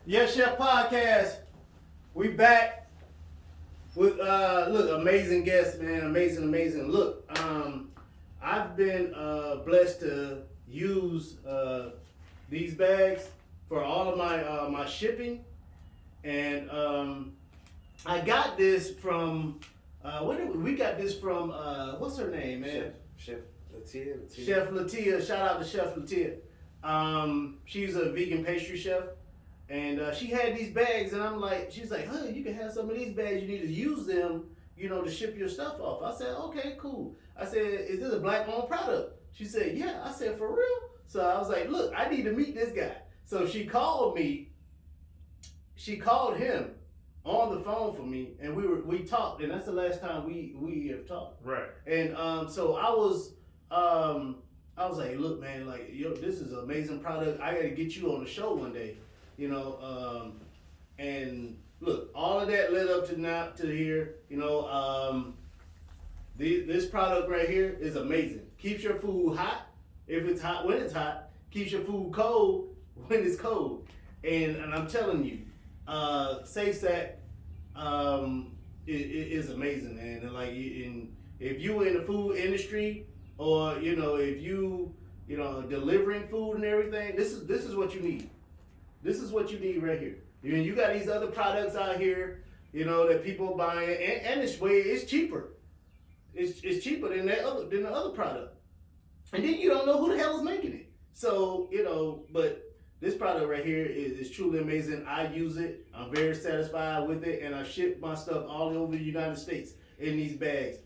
Yes Chef Podcast. We back with look, amazing guests, man. Amazing. Look, I've been blessed to use these bags for all of my shipping, and I got this from we got this from what's her name, man? Chef Latia. Chef Latia. Shout out to Chef Latia. She's a vegan pastry chef. And she had these bags, and I'm like, she's like, huh, you can have some of these bags. You need to use them, to ship your stuff off. I said, okay, cool. I said, is this a black-owned product? She said, yeah. I said, for real? So I was like, look, I need to meet this guy. So she called me. She called him on the phone for me, and we talked, and that's the last time we have talked. Right. And so I was like, look, man, like, yo, this is an amazing product. I got to get you on the show one day. And look, all of that led up to now to here. This product right here is amazing. Keeps your food hot if it's hot when it's hot. Keeps your food cold when it's cold. And I'm telling you, SafeSack is amazing, man. And like, if you in the food industry, or if you delivering food and everything, this is what you need. This is what you need right here. You got these other products out here, that people buying, and it's cheaper. It's cheaper than the other product. And then you don't know who the hell is making it. So, but this product right here is truly amazing. I use it. I'm very satisfied with it, and I ship my stuff all over the United States in these bags.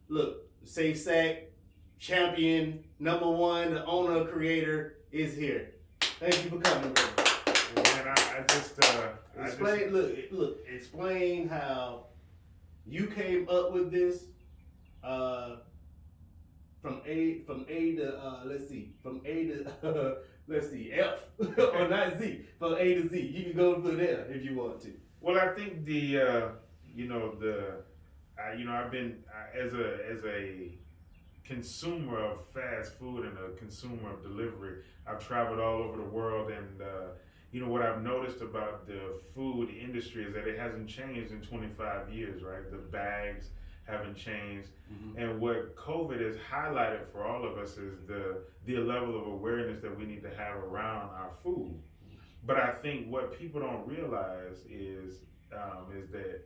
Look, SafeSack champion #1, the owner, creator is here. Thank you for coming, bro. Man, Explain how you came up with this. From A to let's see F or not Z, from A to Z. You can go through there if you want to. Well, I think I've been as a consumer of fast food and a consumer of delivery. I've traveled all over the world, and what I've noticed about the food industry is that it hasn't changed in 25 years, right? The bags haven't changed, and what COVID has highlighted for all of us is the level of awareness that we need to have around our food. But I think what people don't realize is that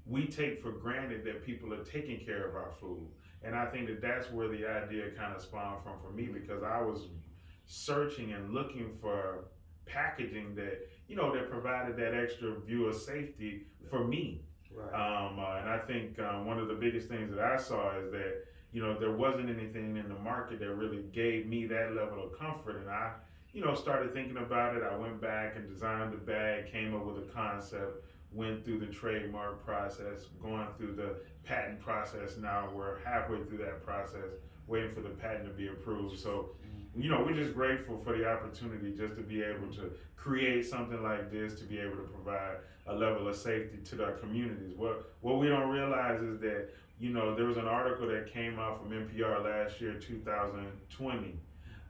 we take for granted that people are taking care of our food. And I think that that's where the idea kind of spawned from for me, because I was searching and looking for packaging that, that provided that extra view of safety for me. Right. And I think one of the biggest things that I saw is that, there wasn't anything in the market that really gave me that level of comfort. And I, started thinking about it. I went back and designed the bag, came up with a concept, went through the trademark process, going through the patent process. Now we're halfway through that process, waiting for the patent to be approved. So, we're just grateful for the opportunity just to be able to create something like this, to be able to provide a level of safety to our communities. What we don't realize is that, there was an article that came out from NPR last year, 2020,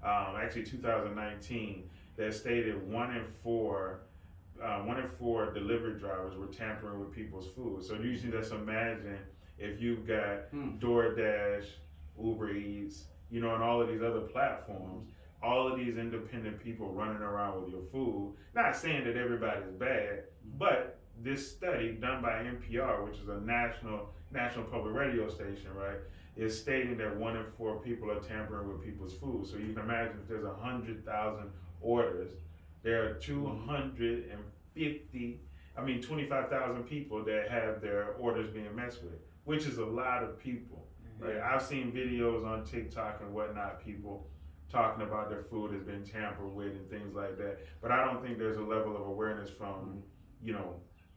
actually 2019, that stated one in four delivery drivers were tampering with people's food. So usually, just imagine if you've got DoorDash, Uber Eats, and all of these other platforms, all of these independent people running around with your food. Not saying that everybody's bad, but this study done by NPR, which is a national public radio station, right, is stating that one in four people are tampering with people's food. So you can imagine if there's 100,000 orders, there are 25,000 people that have their orders being messed with, which is a lot of people. Right? I've seen videos on TikTok and whatnot, people talking about their food has been tampered with and things like that. But I don't think there's a level of awareness from,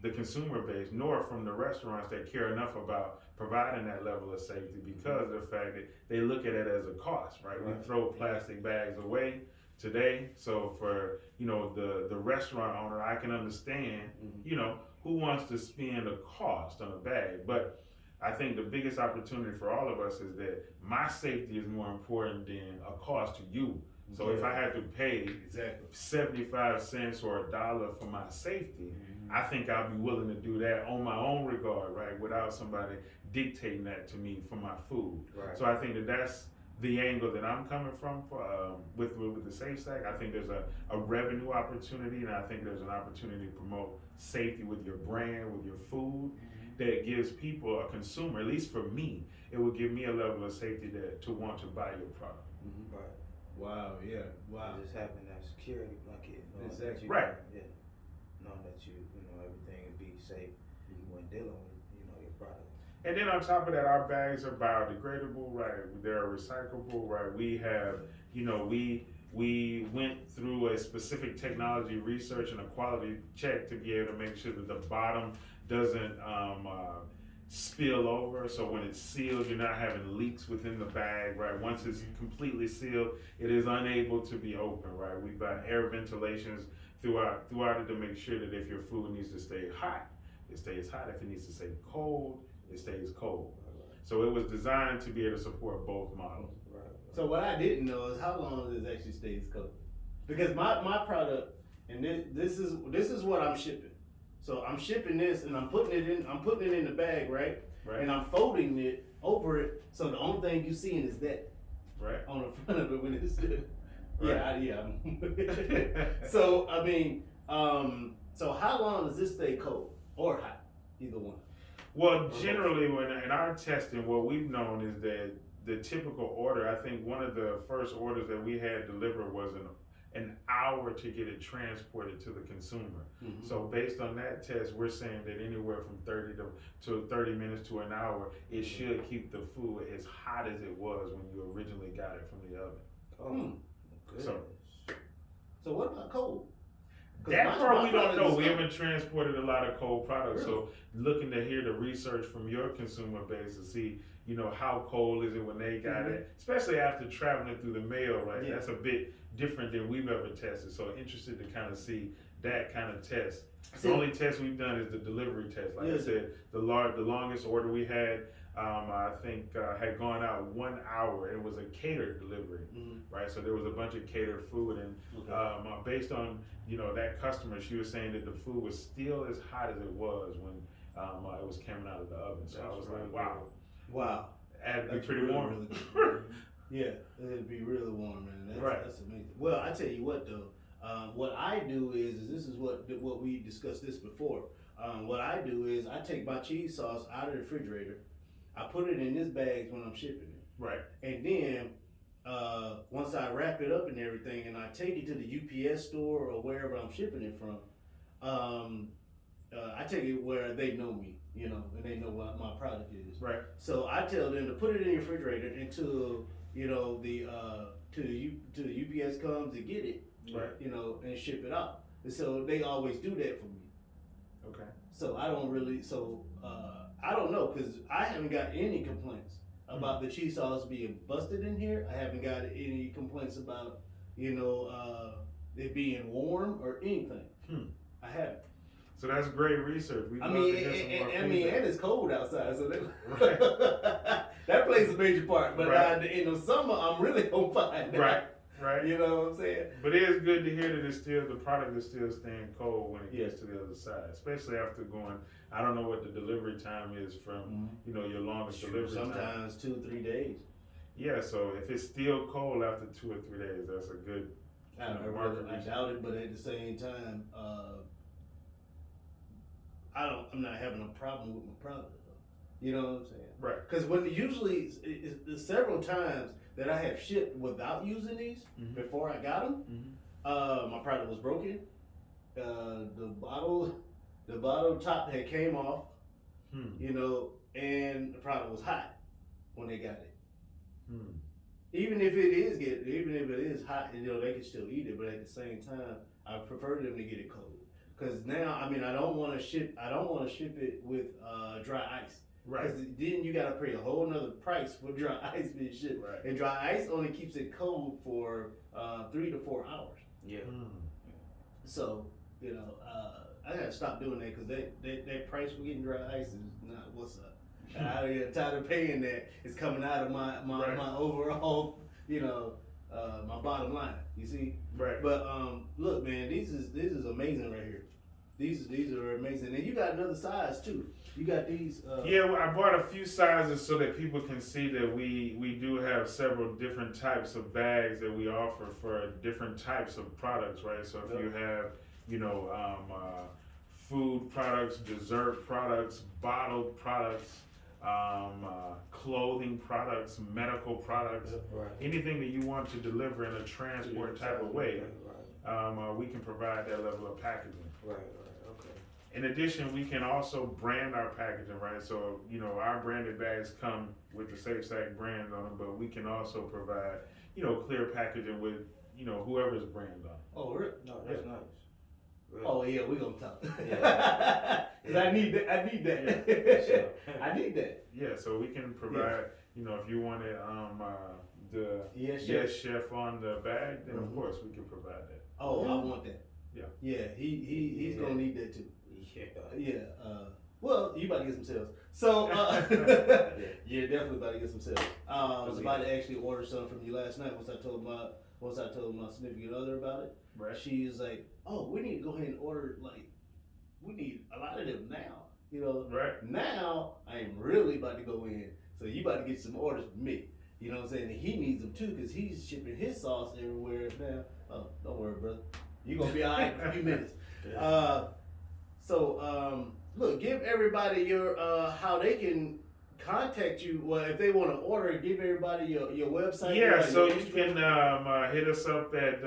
the consumer base, nor from the restaurants that care enough about providing that level of safety, because of the fact that they look at it as a cost, right? We throw plastic bags away today. So for, the restaurant owner, I can understand, who wants to spend a cost on a bag. But I think the biggest opportunity for all of us is that my safety is more important than a cost to you. So if I had to pay Exactly. 75 cents or $1 for my safety, I think I'd be willing to do that on my own regard, right? Without somebody dictating that to me for my food. Right. So I think that that's the angle that I'm coming from for, with the Safe Stack. I think there's a revenue opportunity, and I think there's an opportunity to promote safety with your brand, with your food, that gives people, a consumer, at least for me, it would give me a level of safety to want to buy your product. Right. Wow. Yeah. Wow. Just having that security blanket. Knowing that Exactly. you, Right. Yeah. Knowing that everything will be safe when dealing with, your product. And then on top of that, our bags are biodegradable, right? They're recyclable, right? We have, we went through a specific technology research and a quality check to be able to make sure that the bottom doesn't spill over. So when it's sealed, you're not having leaks within the bag, right? Once it's completely sealed, it is unable to be opened, right? We've got air ventilations throughout it to make sure that if your food needs to stay hot, it stays hot. If it needs to stay cold, it stays cold. So it was designed to be able to support both models. Right. So what I didn't know is how long this actually stays cold. Because my product, and this is what I'm shipping. So I'm shipping this and I'm putting it in the bag, right? Right. And I'm folding it over it. So the only thing you seeing is that Right. on the front of it when it's Right. yeah. So I mean, so how long does this stay cold or hot? Either one. Well, generally, when in our testing, what we've known is that the typical order, I think one of the first orders that we had delivered was an hour to get it transported to the consumer. Mm-hmm. So based on that test, we're saying that anywhere from 30 minutes to an hour, it should keep the food as hot as it was when you originally got it from the oven. Oh, good. So what about cold? 'Cause That my part we don't product know. is We cold. haven't transported a lot of cold products, Really? so looking to hear the research from your consumer base to see, how cold is it when they got it, especially after traveling through the mail, right? Yeah. That's a bit different than we've ever tested. So interested to kind of see that kind of test. See- The only test we've done is the delivery test. Like I Yeah. said, the longest order we had, I think, had gone out 1 hour. It was a catered delivery, Mhm. right? So there was a bunch of catered food, and Okay. based on that customer, she was saying that the food was still as hot as it was when it was coming out of the oven. So I That's was really like, wow, Wow. it had to be That's pretty really, warm. really good. Yeah, it'd be really warm, man. That's amazing. Well, I tell you what though, what I do is this is what we discussed this before. What I do is I take my cheese sauce out of the refrigerator, I put it in this bag when I'm shipping it, Right. and then once I wrap it up and everything, and I take it to the UPS store or wherever I'm shipping it from, I take it where they know me, and they know what my product is. Right. So I tell them to put it in the refrigerator until the UPS comes to get it, Right. and ship it out. And so they always do that for me. Okay. So I don't really. I don't know because I haven't got any complaints about the cheese sauce being busted in here. I haven't got any complaints about it being warm or anything. I haven't. So that's great research. We'd I love mean, to hear some more and feedback. it's cold outside, so Right. that plays a major part. But Right. in the summer, I'm really gonna find that. Right. Right. You know what I'm saying? But it is good to hear that the product is still staying cold when it Yeah. gets to the other side, especially after going. I don't know what the delivery time is from your longest delivery time. Sometimes 2-3 days. Yeah, so if it's still cold after 2 or 3 days, that's a good I doubt it, but at the same time, I'm not having a problem with my product. Though. You know what I'm saying? right. Because when usually it's several times that I have shipped without using these Mhm. before I got them. My product was broken. The bottle top had came off. And the product was hot when they got it. Even if it is hot, they can still eat it. But at the same time, I prefer them to get it cold. Because now, I don't want to ship it with dry ice. Right. Because then you got to pay a whole nother price for dry ice being shipped. Right. And dry ice only keeps it cold for 3 to 4 hours. Yeah. So, I gotta stop doing that because that price for getting dry ice is not what's up. I get tired of paying that. It's coming out of my Right. overall, my bottom line. You see, Right. but look, man, this is amazing right here. These are amazing, and you got another size too. You got these. Yeah, well, I bought a few sizes so that people can see that we do have several different types of bags that we offer for different types of products, right? So if you have, food products, dessert products, bottled products, clothing products, medical products, Right. anything that you want to deliver in a transport type of way, we can provide that level of packaging. Right. Okay. In addition, we can also brand our packaging, right? So, our branded bags come with the Safe Sack brand on them, but we can also provide, clear packaging with, whoever's brand on it. Oh, really? No, that's nice. Really. Oh yeah, we gonna talk. Yeah. Cause I need that. I need that. Sure. I need that. Yeah, so we can provide, if you wanted the Yes, Yes Chef on the bag, then of Mhm. course we can provide that. Oh, I want that. Yeah. Yeah, he's Yeah. gonna need that too. Yeah. Yeah. Well, you about to get some sales. So, yeah, definitely about to get some sales. I was about to actually order something from you last night. Once I told my significant other about it, Right. she was like, "Oh, we need to go ahead and order. Like, we need a lot of them now. Right. Now I am really about to go in. So you about to get some orders from me. You know what I'm saying? And he needs them too because he's shipping his sauce everywhere now. Oh, don't worry, brother. You're gonna be all right in a few minutes. Look, give everybody your how they can contact you. Well, if they want to order, give everybody your website. Yeah, your so you Instagram. can hit us up at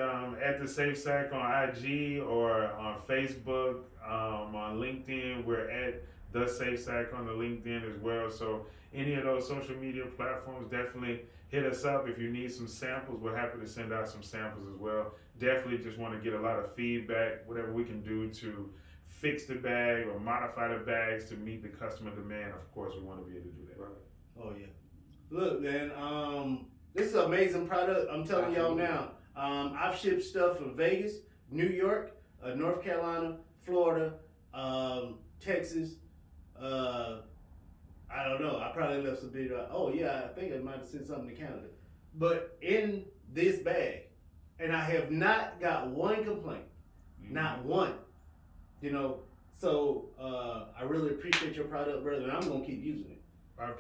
the Safe Sack on IG or on Facebook, on LinkedIn. We're at the Safe Sack on the LinkedIn as well. So any of those social media platforms, definitely hit us up. If you need some samples, we're happy to send out some samples as well. Definitely just want to get a lot of feedback, whatever we can do to fix the bag or modify the bags to meet the customer demand. Of course, we want to be able to do that. Right. Oh yeah. Look, man, this is an amazing product. I'm telling y'all now. I've shipped stuff from Vegas, New York, North Carolina, Florida, Texas. I don't know. I probably left some bit. Oh yeah, I think I might have sent something to Canada. But in this bag, and I have not got one complaint. Not one. So I really appreciate your product, brother, and I'm gonna keep using it.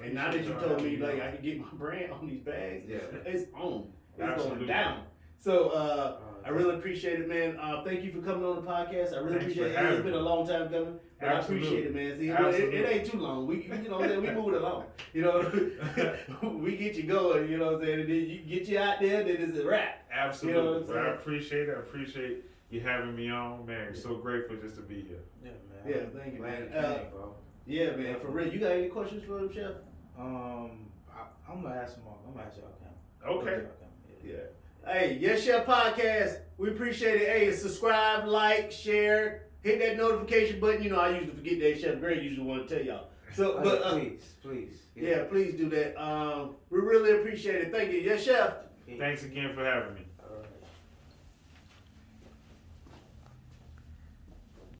And now that you told me like I can get my brand on these bags, Yeah. it's on. It's Absolutely. going down. So I really appreciate it, man. Thank you for coming on the podcast. I really Thanks appreciate for it. It's having been a me. long time coming, but I appreciate it, man. See, it ain't too long. We move it along. We get you going. You know what I'm saying? And then you get you out there, then it's a wrap. Absolutely. You know what I'm Well, I saying? appreciate it. I appreciate you having me on, man. So grateful just to be here. Yeah, man. Yeah, thank you, Glad man. you came, bro. Yeah, man. For real. You got any questions for him, Chef? I'm gonna ask them all. I'm gonna ask y'all. Okay. Yeah. Hey, Yes Chef Podcast. We appreciate it. Hey, subscribe, like, share, hit that notification button. I usually forget that. Chef Greg usually want to tell y'all. So, but Please. yeah, please do that. We really appreciate it. Thank you. Yes, Chef. Thanks again for having me.